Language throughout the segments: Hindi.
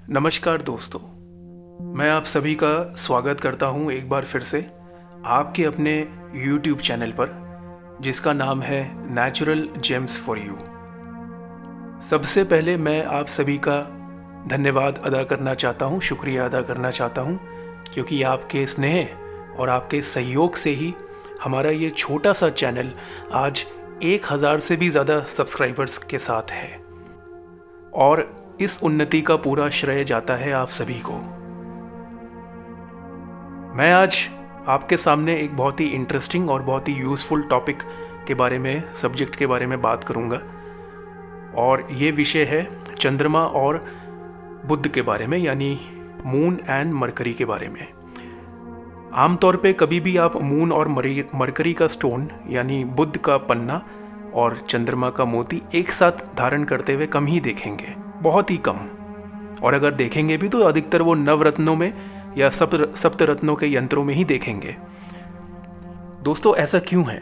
नमस्कार दोस्तों, मैं आप सभी का स्वागत करता हूं एक बार फिर से आपके अपने YouTube चैनल पर, जिसका नाम है नेचुरल जेम्स फॉर यू। सबसे पहले मैं आप सभी का धन्यवाद अदा करना चाहता हूं, शुक्रिया अदा करना चाहता हूं, क्योंकि आपके स्नेह और आपके सहयोग से ही हमारा ये छोटा सा चैनल आज 1000 से भी ज़्यादा सब्सक्राइबर्स के साथ है और इस उन्नति का पूरा श्रेय जाता है आप सभी को। मैं आज आपके सामने एक बहुत ही इंटरेस्टिंग और बहुत ही यूज़फुल टॉपिक के बारे में, सब्जेक्ट के बारे में बात करूंगा, और ये विषय है चंद्रमा और बुध के बारे में, यानी मून एंड मरकरी के बारे में। आमतौर पे कभी भी आप मून और मरकरी का स्टोन यानी बुध का पन्ना और चंद्रमा का मोती एक साथ धारण करते हुए कम ही देखेंगे, बहुत ही कम। और अगर देखेंगे भी तो अधिकतर वो नवरत्नों में या सप्तरत्नों के यंत्रों में ही देखेंगे। दोस्तों, ऐसा क्यों है?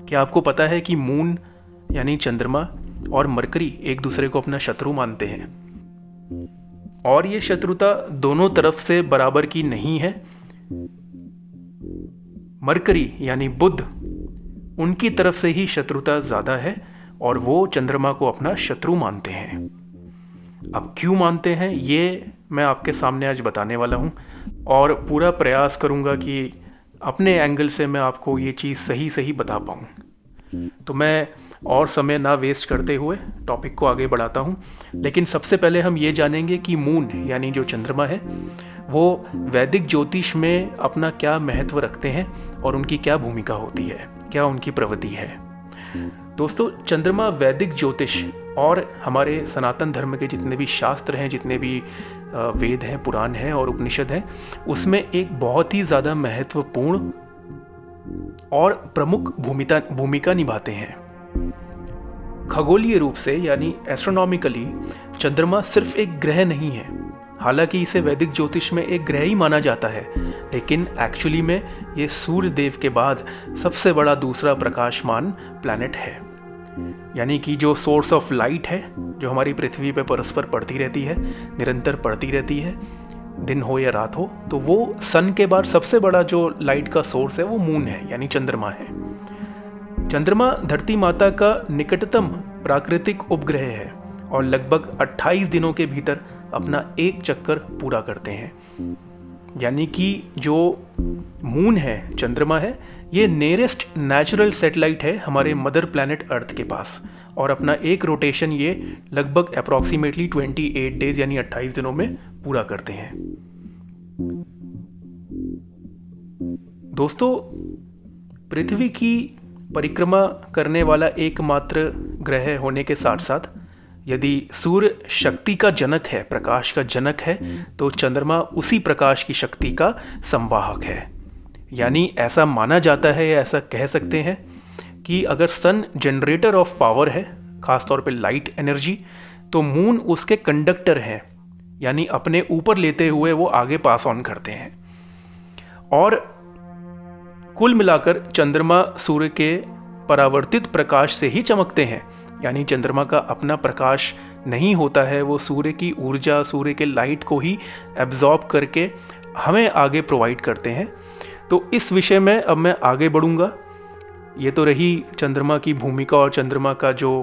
क्या आपको पता है कि मून यानी चंद्रमा और मरकरी एक दूसरे को अपना शत्रु मानते हैं, और ये शत्रुता दोनों तरफ से बराबर की नहीं है। मरकरी यानी बुध, उनकी तरफ से ही शत्रुता ज़्यादा है और वो चंद्रमा को अपना शत्रु मानते हैं। अब क्यों मानते हैं ये मैं आपके सामने आज बताने वाला हूँ, और पूरा प्रयास करूँगा कि अपने एंगल से मैं आपको ये चीज़ सही बता पाऊँ। तो मैं और समय ना वेस्ट करते हुए टॉपिक को आगे बढ़ाता हूँ। लेकिन सबसे पहले हम ये जानेंगे कि मून यानी जो चंद्रमा है वो वैदिक ज्योतिष में अपना क्या महत्व रखते हैं और उनकी क्या भूमिका होती है, क्या उनकी प्रवृत्ति है। दोस्तों, चंद्रमा वैदिक ज्योतिष और हमारे सनातन धर्म के जितने भी शास्त्र हैं, जितने भी वेद हैं, पुराण हैं और उपनिषद हैं, उसमें एक बहुत ही ज़्यादा महत्वपूर्ण और प्रमुख भूमिका निभाते हैं। खगोलीय रूप से यानी एस्ट्रोनॉमिकली चंद्रमा सिर्फ एक ग्रह नहीं है। हालांकि इसे वैदिक ज्योतिष में एक ग्रह ही माना जाता है, लेकिन एक्चुअली में ये सूर्य देव के बाद सबसे बड़ा दूसरा प्रकाशमान प्लैनेट है। यानी कि जो सोर्स ऑफ लाइट है, जो हमारी पृथ्वी पे परस्पर पड़ती रहती है, निरंतर पड़ती रहती है, दिन हो या रात हो, तो वो सन के बाद सबसे बड़ा जो लाइट का सोर्स है वो मून है, यानी चंद्रमा है। चंद्रमा धरती माता का निकटतम प्राकृतिक उपग्रह है और लगभग 28 दिनों के भीतर अपना एक चक्कर पूरा करते हैं। यानी कि जो मून है, चंद्रमा है, ये नियरेस्ट नेचुरल सैटेलाइट है हमारे मदर प्लैनेट अर्थ के पास, और अपना एक रोटेशन ये लगभग अप्रॉक्सीमेटली 28 डेज यानी 28 दिनों में पूरा करते हैं। दोस्तों, पृथ्वी की परिक्रमा करने वाला एकमात्र ग्रह होने के साथ साथ यदि सूर्य शक्ति का जनक है, प्रकाश का जनक है, तो चंद्रमा उसी प्रकाश की शक्ति का संवाहक है। यानी ऐसा माना जाता है या ऐसा कह सकते हैं कि अगर सन जनरेटर ऑफ पावर है, खासतौर पे लाइट एनर्जी, तो मून उसके कंडक्टर हैं, यानी अपने ऊपर लेते हुए वो आगे पास ऑन करते हैं। और कुल मिलाकर चंद्रमा सूर्य के परावर्तित प्रकाश से ही चमकते हैं। यानी चंद्रमा का अपना प्रकाश नहीं होता है, वो सूर्य की ऊर्जा, सूर्य के लाइट को ही एब्जॉर्ब करके हमें आगे प्रोवाइड करते हैं। तो इस विषय में अब मैं आगे बढ़ूंगा। ये तो रही चंद्रमा की भूमिका और चंद्रमा का जो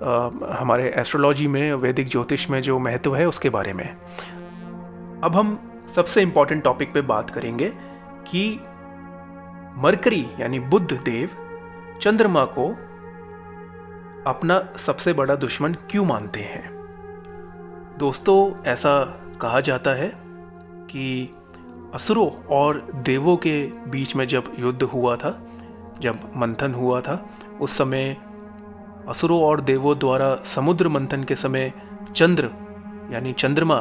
हमारे एस्ट्रोलॉजी में, वैदिक ज्योतिष में जो महत्व है उसके बारे में। अब हम सबसे इम्पॉर्टेंट टॉपिक पे बात करेंगे कि मरकरी यानी बुध देव चंद्रमा को अपना सबसे बड़ा दुश्मन क्यों मानते हैं। दोस्तों, ऐसा कहा जाता है कि असुरों और देवों के बीच में जब युद्ध हुआ था, जब मंथन हुआ था, उस समय असुरों और देवों द्वारा समुद्र मंथन के समय चंद्र यानी चंद्रमा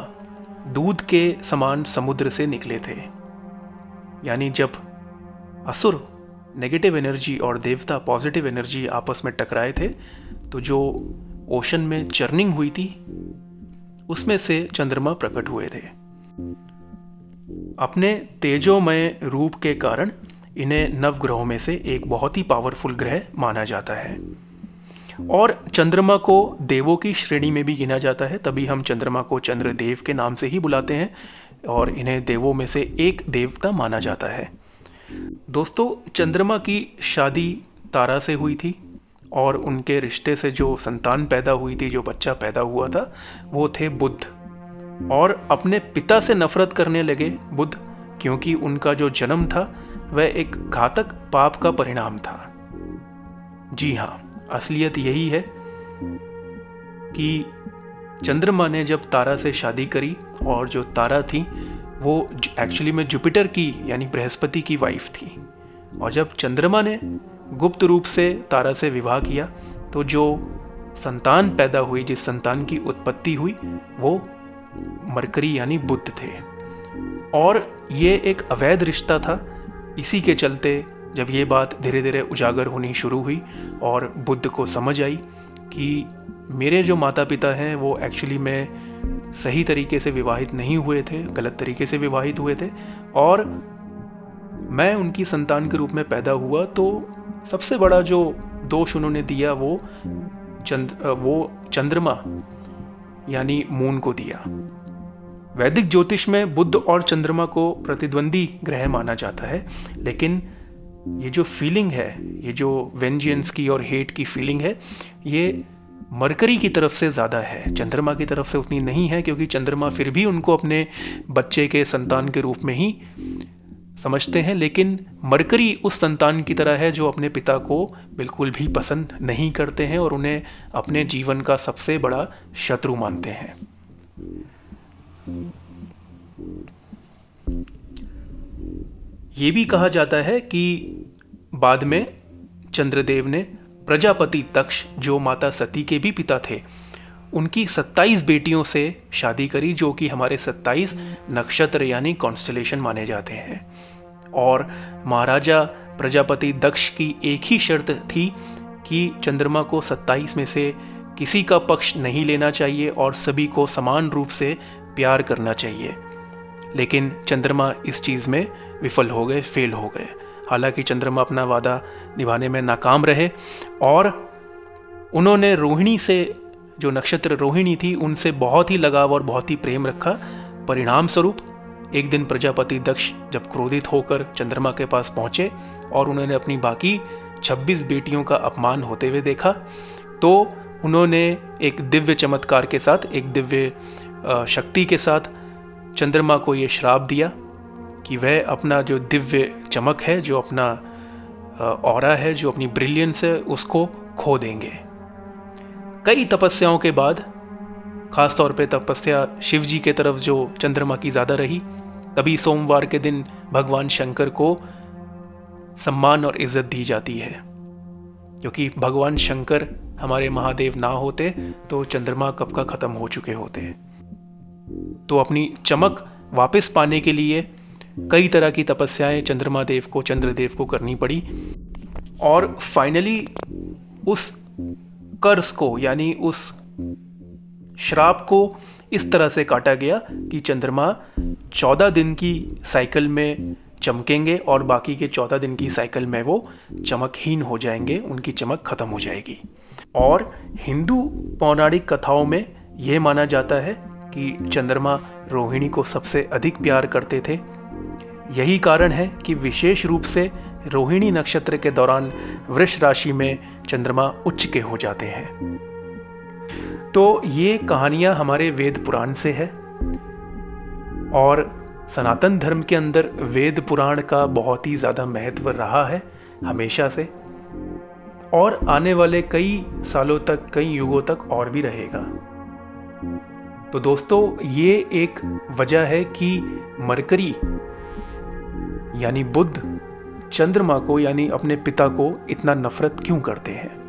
दूध के समान समुद्र से निकले थे। यानी जब असुर नेगेटिव एनर्जी और देवता पॉजिटिव एनर्जी आपस में टकराए थे, तो जो ओशन में चर्निंग हुई थी उसमें से चंद्रमा प्रकट हुए थे। अपने तेजोमय रूप के कारण इन्हें नवग्रहों में से एक बहुत ही पावरफुल ग्रह माना जाता है। और चंद्रमा को देवों की श्रेणी में भी गिना जाता है, तभी हम चंद्रमा को चंद्रदेव के नाम से ही बुलाते हैं और इन्हें देवों में से एक देवता माना जाता है। दोस्तों, चंद्रमा की शादी तारा से हुई थी और उनके रिश्ते से जो संतान पैदा हुई थी, जो बच्चा पैदा हुआ था, वो थे बुध। और अपने पिता से नफरत करने लगे बुध, क्योंकि उनका जो जन्म था वह एक घातक पाप का परिणाम था। जी हाँ, असलियत यही है कि चंद्रमा ने जब तारा से शादी करी और जो तारा थी वो एक्चुअली में जुपिटर की यानी बृहस्पति की वाइफ थी, और जब चंद्रमा ने गुप्त रूप से तारा से विवाह किया तो जो संतान पैदा हुई, जिस संतान की उत्पत्ति हुई, वो मरकरी यानी बुध थे। और ये एक अवैध रिश्ता था। इसी के चलते जब ये बात धीरे धीरे उजागर होनी शुरू हुई और बुद्ध को समझ आई कि मेरे जो माता पिता हैं वो एक्चुअली में सही तरीके से विवाहित नहीं हुए थे, गलत तरीके से विवाहित हुए थे, और मैं उनकी संतान के रूप में पैदा हुआ, तो सबसे बड़ा जो दोष उन्होंने दिया वो चंद्रमा यानी मून को दिया। वैदिक ज्योतिष में बुध और चंद्रमा को प्रतिद्वंदी ग्रह माना जाता है, लेकिन ये जो फीलिंग है, ये जो वेंजियंस की और हेट की फीलिंग है, ये मरकरी की तरफ से ज़्यादा है, चंद्रमा की तरफ से उतनी नहीं है, क्योंकि चंद्रमा फिर भी उनको अपने बच्चे के संतान के रूप में ही समझते हैं, लेकिन मरकरी उस संतान की तरह है जो अपने पिता को बिल्कुल भी पसंद नहीं करते हैं और उन्हें अपने जीवन का सबसे बड़ा शत्रु मानते हैं। ये भी कहा जाता है कि बाद में चंद्रदेव ने प्रजापति तक्ष, जो माता सती के भी पिता थे, उनकी 27 बेटियों से शादी करी, जो कि हमारे 27 नक्षत्र यानी कॉन्स्टलेशन माने जाते हैं। और महाराजा प्रजापति दक्ष की एक ही शर्त थी कि चंद्रमा को 27 में से किसी का पक्ष नहीं लेना चाहिए और सभी को समान रूप से प्यार करना चाहिए। लेकिन चंद्रमा इस चीज़ में विफल हो गए, फेल हो गए। हालांकि चंद्रमा अपना वादा निभाने में नाकाम रहे और उन्होंने रोहिणी से, जो नक्षत्र रोहिणी थी, उनसे बहुत ही लगाव और बहुत ही प्रेम रखा। परिणाम स्वरूप एक दिन प्रजापति दक्ष जब क्रोधित होकर चंद्रमा के पास पहुंचे और उन्होंने अपनी बाकी 26 बेटियों का अपमान होते हुए देखा, तो उन्होंने एक दिव्य चमत्कार के साथ, एक दिव्य शक्ति के साथ चंद्रमा को ये श्राप दिया कि वह अपना जो दिव्य चमक है, जो अपना ऑरा है, जो अपनी ब्रिलियंस है, उसको खो देंगे। कई तपस्याओं के बाद, खास तौर पे तपस्या शिव जी के तरफ जो चंद्रमा की ज़्यादा रही, तभी सोमवार के दिन भगवान शंकर को सम्मान और इज्जत दी जाती है, क्योंकि भगवान शंकर हमारे महादेव ना होते तो चंद्रमा कब का खत्म हो चुके होते। तो अपनी चमक वापस पाने के लिए कई तरह की तपस्याएं चंद्रदेव को करनी पड़ी और फाइनली उस कर्स को, यानी उस श्राप को इस तरह से काटा गया कि चंद्रमा 14 दिन की साइकिल में चमकेंगे और बाकी के 14 दिन की साइकिल में वो चमकहीन हो जाएंगे, उनकी चमक खत्म हो जाएगी। और हिंदू पौराणिक कथाओं में यह माना जाता है कि चंद्रमा रोहिणी को सबसे अधिक प्यार करते थे। यही कारण है कि विशेष रूप से रोहिणी नक्षत्र के दौरान वृष राशि में चंद्रमा उच्च के हो जाते हैं। तो ये कहानियां हमारे वेद पुराण से है और सनातन धर्म के अंदर वेद पुराण का बहुत ही ज़्यादा महत्व रहा है हमेशा से, और आने वाले कई सालों तक, कई युगों तक और भी रहेगा। तो दोस्तों, ये एक वजह है कि मरकरी यानी बुध चंद्रमा को, यानी अपने पिता को, इतना नफरत क्यों करते हैं।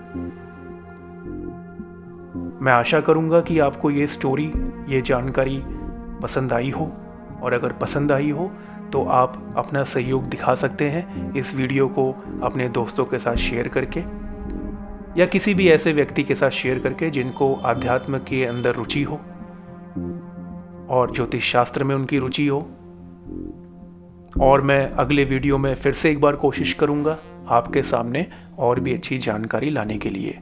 मैं आशा करूंगा कि आपको ये स्टोरी, ये जानकारी पसंद आई हो, और अगर पसंद आई हो तो आप अपना सहयोग दिखा सकते हैं इस वीडियो को अपने दोस्तों के साथ शेयर करके, या किसी भी ऐसे व्यक्ति के साथ शेयर करके जिनको आध्यात्म के अंदर रुचि हो और ज्योतिष शास्त्र में उनकी रुचि हो। और मैं अगले वीडियो में फिर से एक बार कोशिश करूंगा आपके सामने और भी अच्छी जानकारी लाने के लिए।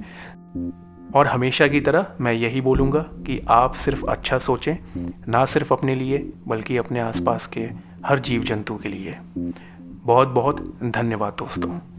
और हमेशा की तरह मैं यही बोलूँगा कि आप सिर्फ अच्छा सोचें, ना सिर्फ अपने लिए बल्कि अपने आसपास के हर जीव जंतु के लिए। बहुत बहुत धन्यवाद दोस्तों।